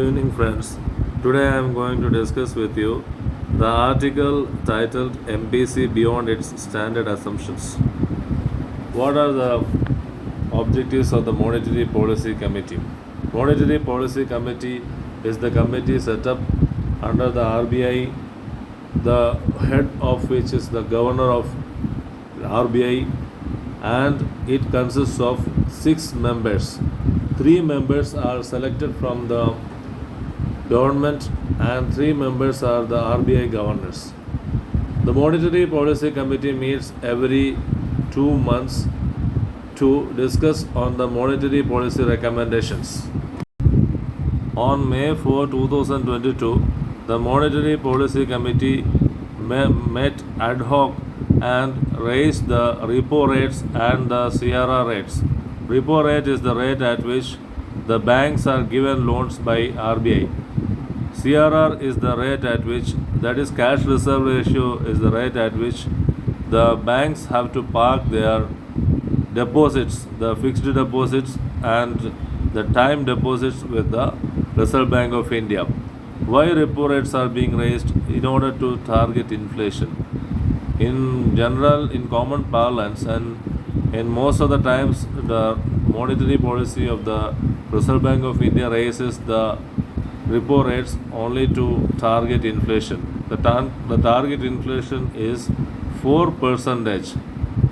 evening, friends. Today I am going to discuss with you the article titled MPC Beyond Its Standard Assumptions. What are the objectives of the Monetary Policy Committee? Monetary Policy Committee is the committee set up under the RBI, the head of which is the governor of RBI, and it consists of 6 members. 3 members are selected from the government and 3 members are the RBI governors. The Monetary Policy Committee meets every 2 months to discuss on the monetary policy recommendations. On May 4, 2022, the Monetary Policy Committee met ad hoc and raised the repo rates and the CRR rates. Repo rate is the rate at which the banks are given loans by RBI. CRR is the rate at which, that is cash reserve ratio, is the rate at which the banks have to park their deposits, the fixed deposits and the time deposits with the Reserve Bank of India. Why repo rates are being raised? In order to target inflation. In general, in common parlance, and in most of the times, the monetary policy of the Reserve Bank of India raises the repo rates only to target inflation. The target inflation is 4%,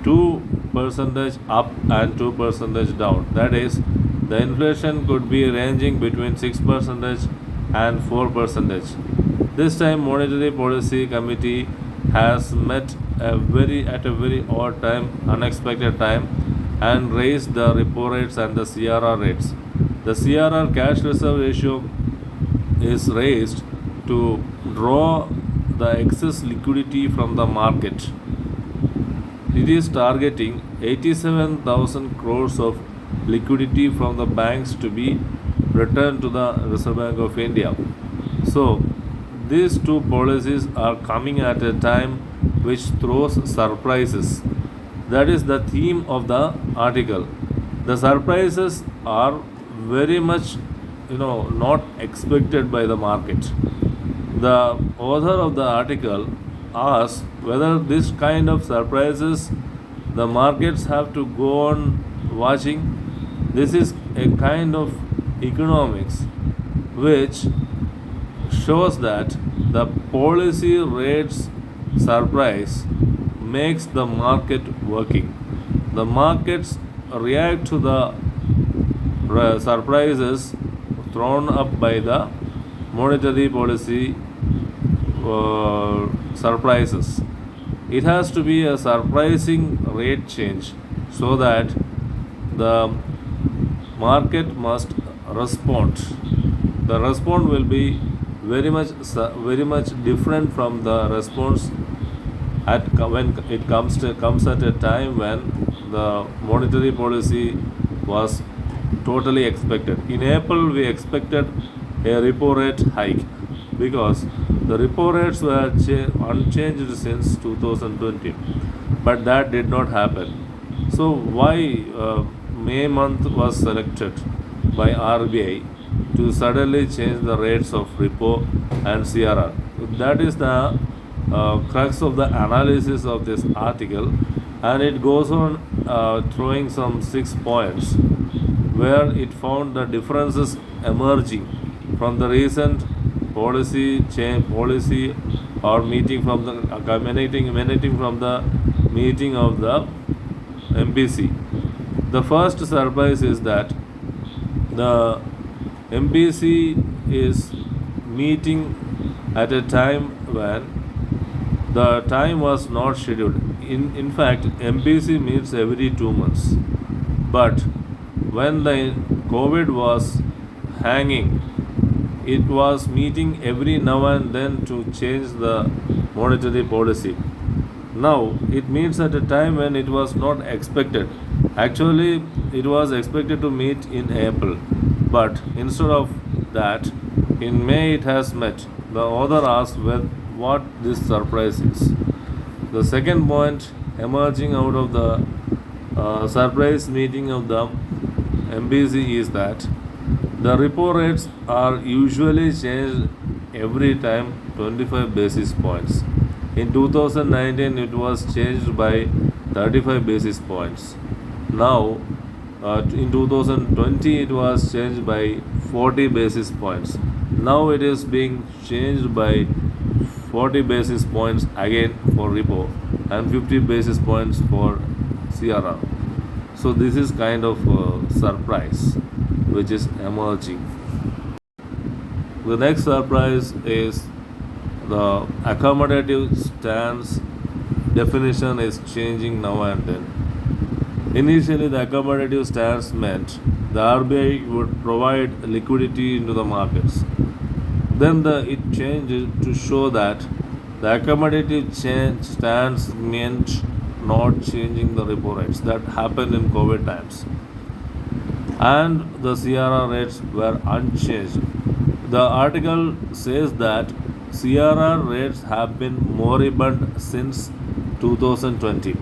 2% up and 2% down. That is, the inflation could be ranging between 6% and 4%. This time, Monetary Policy Committee has met at a very odd time, unexpected time, and raised the repo rates and the CRR rates. The CRR, cash reserve ratio, is raised to draw the excess liquidity from the market. It is targeting 87,000 crores of liquidity from the banks to be returned to the Reserve Bank of India. So, these two policies are coming at a time which throws surprises. That is the theme of the article. The surprises are very much not expected by the market. The author of the article asks whether this kind of surprises the markets have to go on watching. This is a kind of economics which shows that the policy rates surprise makes the market working. The markets react to the surprises thrown up by the monetary policy surprises. It has to be a surprising rate change so that the market must respond. The response will be very much different from the response when it comes at a time when the monetary policy was totally expected. In April, we expected a repo rate hike because the repo rates were unchanged since 2020, but that did not happen. So why May month was selected by RBI to suddenly change the rates of repo and CRR? That is the crux of the analysis of this article, and it goes on throwing some 6 points where it found the differences emerging from the recent policy or meeting from the emanating from the meeting of the MPC. The first surprise is that the MPC is meeting at a time when the time was not scheduled. In fact, MPC meets every 2 months. But when the COVID was hanging, it was meeting every now and then to change the monetary policy. Now, it meets at a time when it was not expected. Actually, it was expected to meet in April, but instead of that, in May it has met. The author asks what this surprise is. The second point emerging out of the surprise meeting of the MPC is that The repo rates are usually changed every time 25 basis points. In 2019, it was changed by 35 basis points. Now, in 2020, it was changed by 40 basis points. Now, it is being changed by 40 basis points again for repo and 50 basis points for CRR. So, this is kind of a surprise which is emerging. The next surprise is the accommodative stance definition is changing now and then. Initially, the accommodative stance meant the RBI would provide liquidity into the markets. Then it changed to show that the accommodative stance meant not changing the repo rates. That happened in COVID times. And the CRR rates were unchanged. The article says that CRR rates have been moribund since 2020.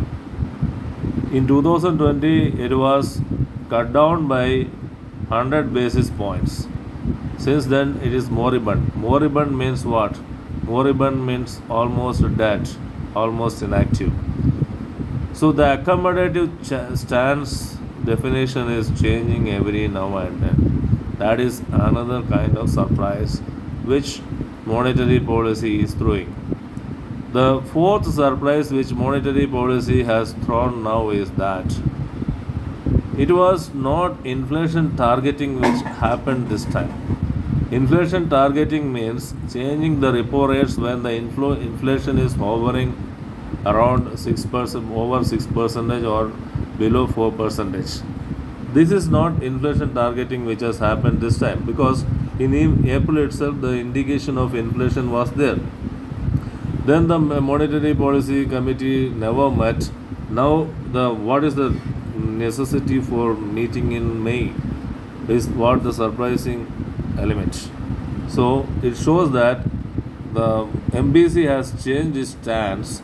In 2020, it was cut down by 100 basis points. Since then, it is moribund. Moribund means what? Moribund means almost dead, almost inactive. So the accommodative stance definition is changing every now and then. That is another kind of surprise which monetary policy is throwing. The fourth surprise which monetary policy has thrown now is that it was not inflation targeting which happened this time. Inflation targeting means changing the repo rates when the inflation is hovering around 6%, over 6% or below 4%. This is not inflation targeting which has happened this time, because in April itself the indication of inflation was there. Then the monetary policy committee never met. Now what is the necessity for meeting in May is what the surprising element. So it shows that the MPC has changed its stance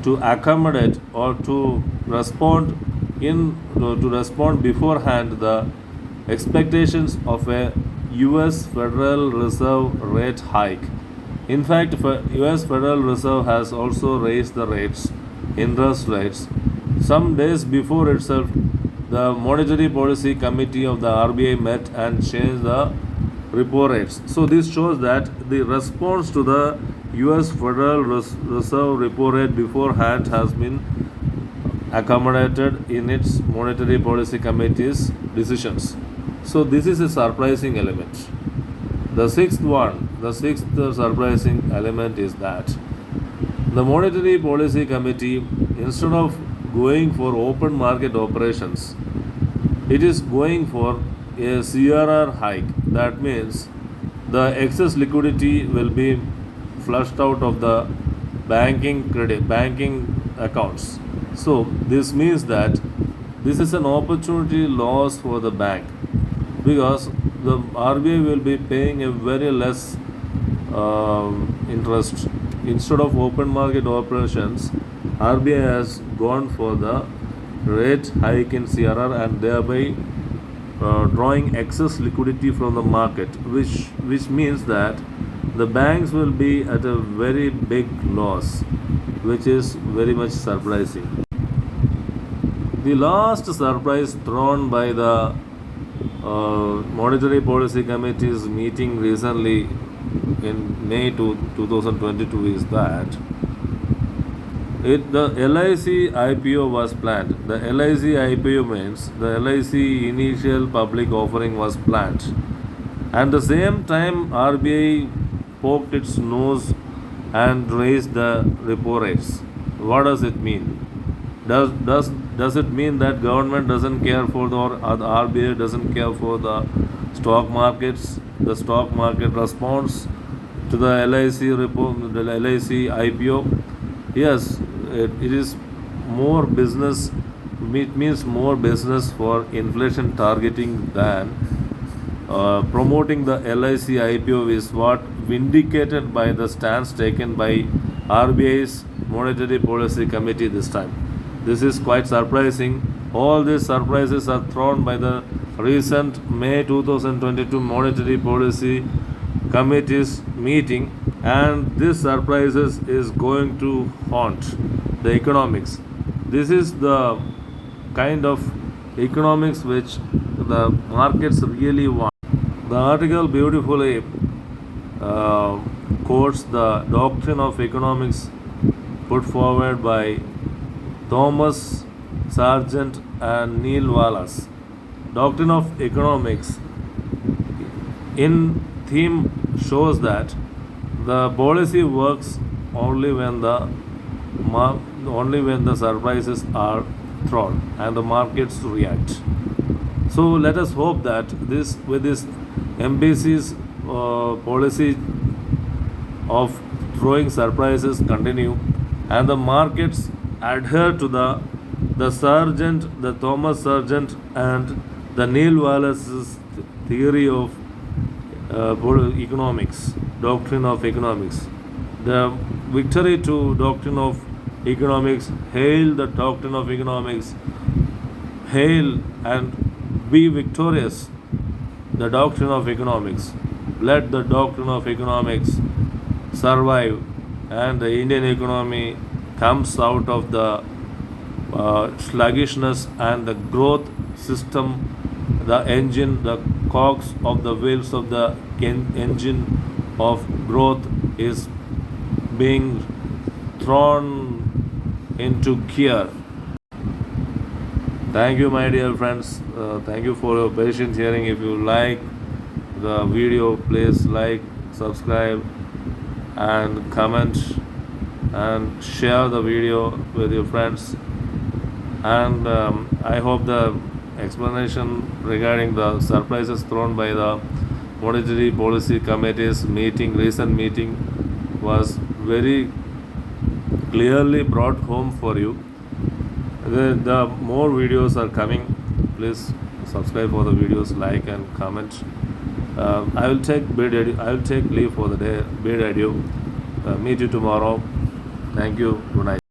to accommodate or to respond beforehand the expectations of a US Federal Reserve rate hike. In fact, US Federal Reserve has also raised the interest rates. Some days before itself, the Monetary Policy Committee of the RBI met and changed the repo rates. So this shows that the response to the US Federal Reserve repo rate beforehand has been accommodated in its Monetary Policy Committee's decisions. So this is a surprising element. The sixth surprising element is that the Monetary Policy Committee, instead of going for open market operations, it is going for a CRR hike. That means the excess liquidity will be flushed out of the banking accounts. So this means that this is an opportunity loss for the bank, because the RBI will be paying a very less interest. Instead of open market operations, RBI has gone for the rate hike in CRR and thereby drawing excess liquidity from the market, which means that the banks will be at a very big loss, which is very much surprising. The last surprise thrown by the Monetary Policy Committee's meeting recently in May 2022 is that the LIC IPO was planned. The LIC IPO means the LIC initial public offering was planned. And the same time RBI poked its nose and raised the repo rates. What does it mean? Does it mean that government doesn't care for the RBI doesn't care for the stock markets? The stock market response to the LIC IPO? Yes, it is more business. It means more business for inflation targeting than promoting the LIC IPO is what vindicated by the stance taken by RBI's Monetary Policy Committee this time. This is quite surprising. All these surprises are thrown by the recent May 2022 Monetary Policy Committee's meeting, and this surprises is going to haunt the economics. This is the kind of economics which the markets really want. The article beautifully quotes the doctrine of economics put forward by Thomas Sargent and Neil Wallace. Doctrine of economics in theme shows that the policy works only when the surprises are thrown and the markets react. So let us hope that this MPC's policy of throwing surprises continue, and the markets adhere to the Thomas Sargent and the Neil Wallace's theory of economics, doctrine of economics. The victory to doctrine of economics. Hail the doctrine of economics. Hail and be victorious. The doctrine of economics. Let the doctrine of economics survive, and the Indian economy comes out of the sluggishness, and the growth system, the engine, the cogs of the wheels of the engine of growth is being thrown into gear. Thank you, my dear friends. Thank you for your patient hearing. If you like the video, please like, subscribe, and comment, and share the video with your friends. And I hope the explanation regarding the surprises thrown by the Monetary Policy Committee's recent meeting, was very clearly brought home for you. The more videos are coming. Please subscribe for the videos, like and comment. I will take leave for the day. Bid adieu. Meet you tomorrow. Thank you. Good night.